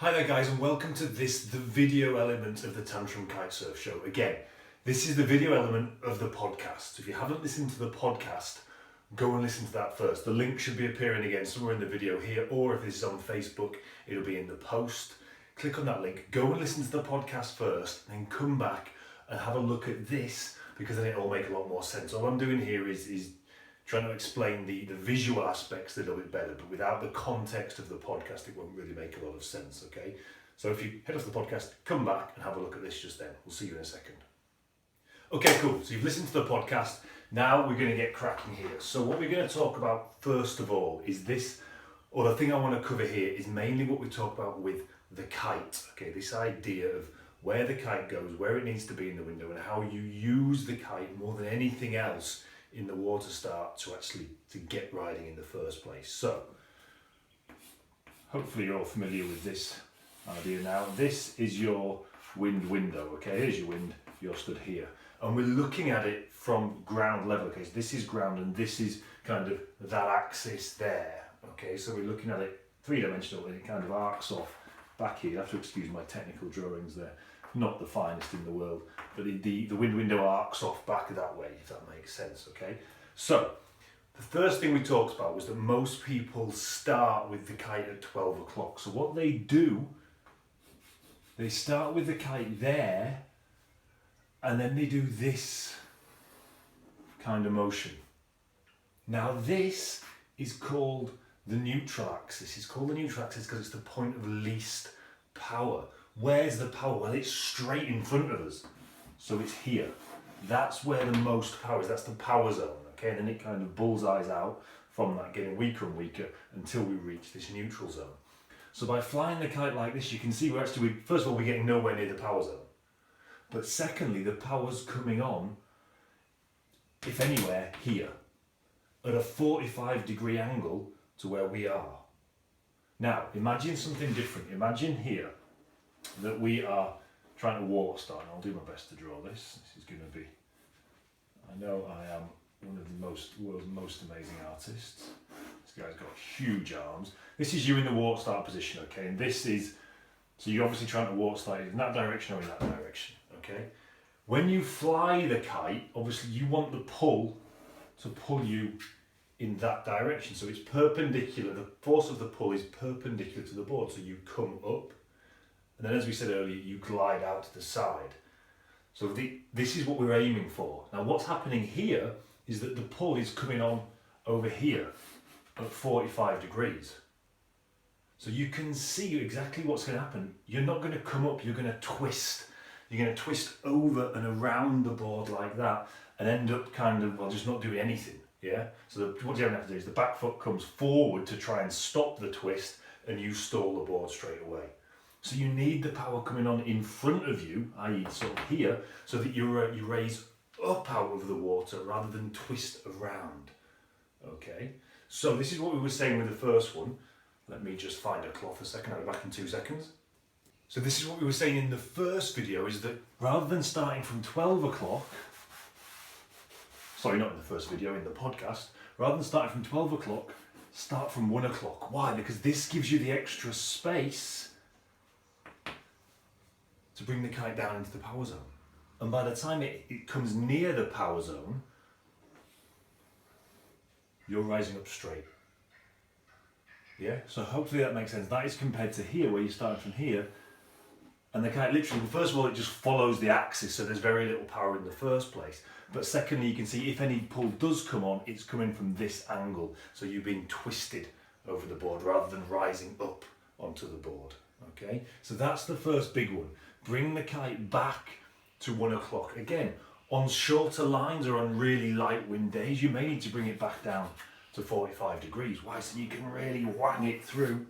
Hi there guys, and welcome to the video element of the Tantrum Kitesurf Show. Again, this is the video element of the podcast. If you haven't listened to the podcast, go and listen to that first. The link should be appearing again somewhere in the video here, or if this is on Facebook, it'll be in the post. Click on that link, go and listen to the podcast first, and then come back and have a look at this, because then it'll make a lot more sense. All I'm doing here is trying to explain the visual aspects a little bit better, but without the context of the podcast, it won't really make a lot of sense, okay? So if you head off the podcast, come back and have a look at this just then. We'll see you in a second. Okay, cool. So you've listened to the podcast. Now we're going to get cracking here. So what we're going to talk about first of all is this, or the thing I want to cover here is mainly what we talk about with the kite, okay? This idea of where the kite goes, where it needs to be in the window, and how you use the kite more than anything else in the water start to get riding in the first place. So hopefully you're all familiar with this idea now. This is your wind window, okay? Here's your wind, you're stood here. And we're looking at it from ground level, okay? So this is ground and this is kind of that axis there, okay? So we're looking at it three-dimensional and it kind of arcs off back here. You have to excuse my technical drawings there. Not the finest in the world, but the wind window arcs off back that way, if that makes sense, okay? So, the first thing we talked about was that most people start with the kite at 12 o'clock. So what they do, they start with the kite there, and then they do this kind of motion. Now this is called the neutral axis. It's called the neutral axis because it's the point of least power. Where's the power? Well, it's straight in front of us. So it's here. That's where the most power is. That's the power zone, okay? And then it kind of bullseyes out from that, getting weaker and weaker until we reach this neutral zone. So by flying the kite like this, you can see we're actually, first of all, we're getting nowhere near the power zone. But secondly, the power's coming on, if anywhere, here, at a 45-degree angle to where we are. Now, imagine something different. Imagine here that we are trying to water start. I'll do my best to draw this. This is going to be, I know I am one of the world's most amazing artists. This guy's got huge arms. This is you in the water start position, okay? And this is, so you're obviously trying to water start in that direction or in that direction, okay? When you fly the kite, obviously you want the pull to pull you in that direction. So it's perpendicular, the force of the pull is perpendicular to the board. So you come up, and then as we said earlier, you glide out to the side. So this is what we're aiming for. Now what's happening here is that the pull is coming on over here at 45 degrees. So you can see exactly what's going to happen. You're not going to come up, you're going to twist. You're going to twist over and around the board like that and end up kind of, well, just not doing anything. Yeah. So what you have to do is the back foot comes forward to try and stop the twist and you stall the board straight away. So you need the power coming on in front of you, i.e. sort of here, so that you raise up out of the water rather than twist around. Okay, so this is what we were saying with the first one. Let me just find a cloth a second, I'll be back in 2 seconds. So this is what we were saying in the first video, is that rather than starting from 12 o'clock, sorry, not in the first video, in the podcast, rather than starting from 12 o'clock, start from 1 o'clock. Why? Because this gives you the extra space to bring the kite down into the power zone. And by the time it comes near the power zone, you're rising up straight. Yeah, so hopefully that makes sense. That is compared to here, where you start from here, and the kite literally, first of all, it just follows the axis, so there's very little power in the first place. But secondly, you can see if any pull does come on, it's coming from this angle. So you're being twisted over the board rather than rising up onto the board. Okay, so that's the first big one. Bring the kite back to 1 o'clock. Again, on shorter lines or on really light wind days, you may need to bring it back down to 45 degrees. Why? So you can really whang it through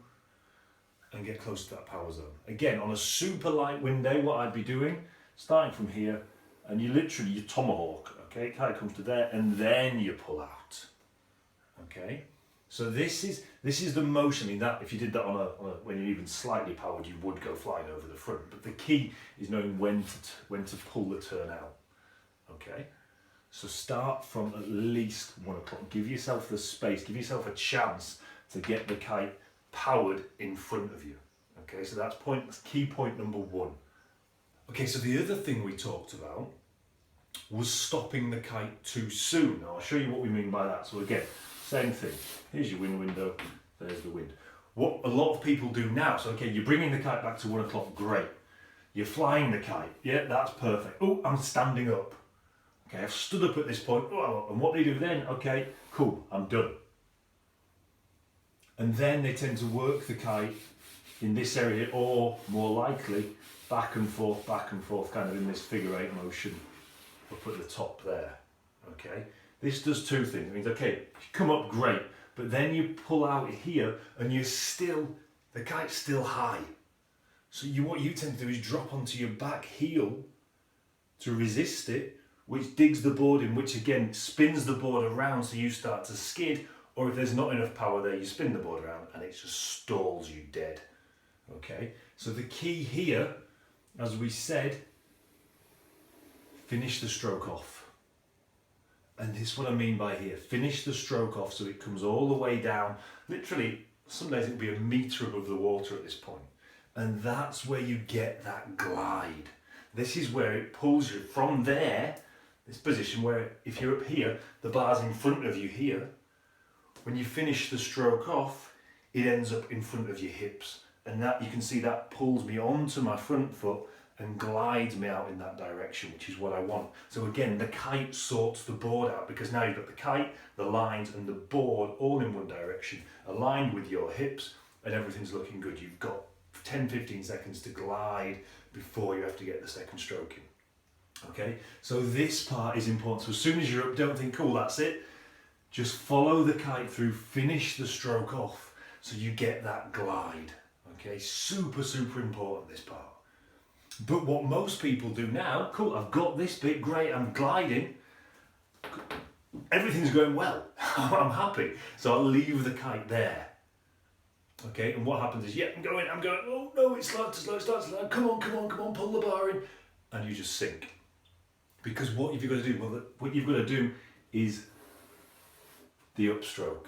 and get close to that power zone. Again, on a super light wind day, what I'd be doing, starting from here, and you tomahawk, okay? Kite comes to there, and then you pull out, okay? So this is the motion. I mean, that if you did that on a when you're even slightly powered, you would go flying over the front. But the key is knowing when to pull the turn out. Okay, so start from at least 1 o'clock. Give yourself the space. Give yourself a chance to get the kite powered in front of you. Okay, so that's key point number one. Okay, so the other thing we talked about was stopping the kite too soon. Now I'll show you what we mean by that. So again, same thing. Here's your wind window, there's the wind. What a lot of people do now, so okay, you're bringing the kite back to 1 o'clock, great. You're flying the kite, yeah, that's perfect. Oh, I'm standing up. Okay, I've stood up at this point. Oh, and what they do then, okay, cool, I'm done. And then they tend to work the kite in this area, or more likely, back and forth, kind of in this figure eight motion up at the top there. Okay, this does two things. It means, okay, you come up great, but then you pull out here and the kite's still high. So what you tend to do is drop onto your back heel to resist it, which digs the board in, which again spins the board around so you start to skid, or if there's not enough power there, you spin the board around and it just stalls you dead. Okay, so the key here, as we said, finish the stroke off. And this is what I mean by here, finish the stroke off so it comes all the way down. Literally, some days it'll be a metre above the water at this point. And that's where you get that glide. This is where it pulls you from there, this position where if you're up here, the bar's in front of you here. When you finish the stroke off, it ends up in front of your hips. And that you can see that pulls me onto my front foot and glides me out in that direction, which is what I want. So again, the kite sorts the board out, because now you've got the kite, the lines and the board all in one direction, aligned with your hips, and everything's looking good. You've got 10-15 seconds to glide before you have to get the second stroke in. Okay, so this part is important. So as soon as you're up, don't think, cool, that's it. Just follow the kite through, finish the stroke off so you get that glide. Okay, super, super important, this part. But what most people do now, cool, I've got this bit, great, I'm gliding, everything's going well, I'm happy, so I'll leave the kite there. Okay, and what happens is, yeah, I'm going, oh no, it starts to slow, come on, pull the bar in, and you just sink. Because what have you got to do? Well, what you've got to do is the upstroke.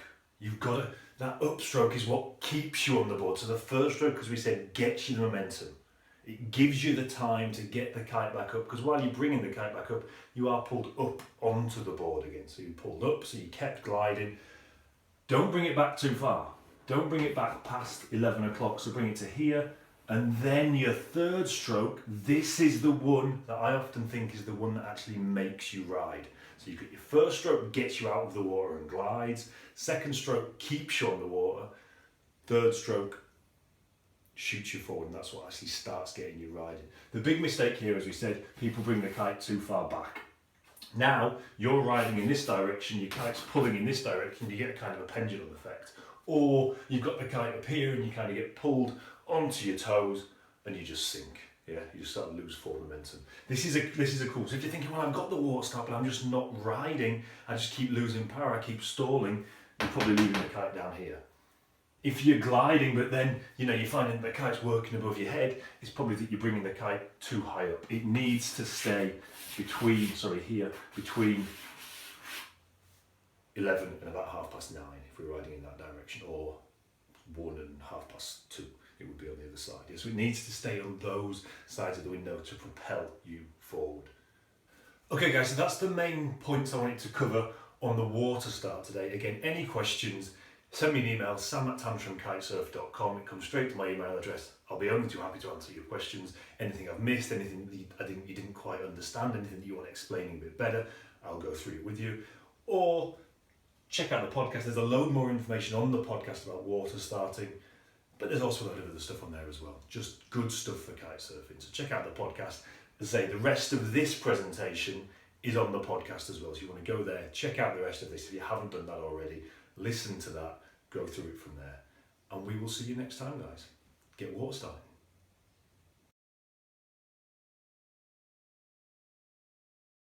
That upstroke is what keeps you on the board. So the first stroke, as we said, gets you the momentum. It gives you the time to get the kite back up, because while you're bringing the kite back up, you are pulled up onto the board again. So you pulled up, so you kept gliding. Don't bring it back too far. Don't bring it back past 11 o'clock, so bring it to here. And then your third stroke, this is the one that I often think is the one that actually makes you ride. So you get your first stroke gets you out of the water and glides. Second stroke keeps you on the water. Third stroke shoots you forward, and that's what actually starts getting you riding. The big mistake here, as we said, people bring the kite too far back. Now you're riding in this direction, your kite's pulling in this direction, you get a kind of a pendulum effect. Or you've got the kite up here and you kind of get pulled onto your toes and you just sink. Yeah, you just start to lose forward momentum. This is a cool. So if you're thinking, well, I've got the water start, but I'm just not riding, I just keep losing power, I keep stalling, you're probably leaving the kite down here. If you're gliding, but then you're finding the kite's working above your head, it's probably that you're bringing the kite too high up. It needs to stay between 11 and about 9:30 if we're riding in that direction, or 1 and 2:30. It would be on the other side. Yeah, so it needs to stay on those sides of the window to propel you forward. Okay guys, so that's the main points I wanted to cover on the water start today. Again, any questions, send me an email, sam@tantrumkitesurf.com. It comes straight to my email address. I'll be only too happy to answer your questions. Anything I've missed, anything that you didn't quite understand, anything that you want explaining a bit better, I'll go through it with you. Or check out the podcast. There's a load more information on the podcast about water starting, but there's also a lot of other stuff on there as well. Just good stuff for kite surfing. So check out the podcast. As I say, the rest of this presentation is on the podcast as well. So you want to go there, check out the rest of this if you haven't done that already. Listen to that, go through it from there. And we will see you next time, guys. Get water starting.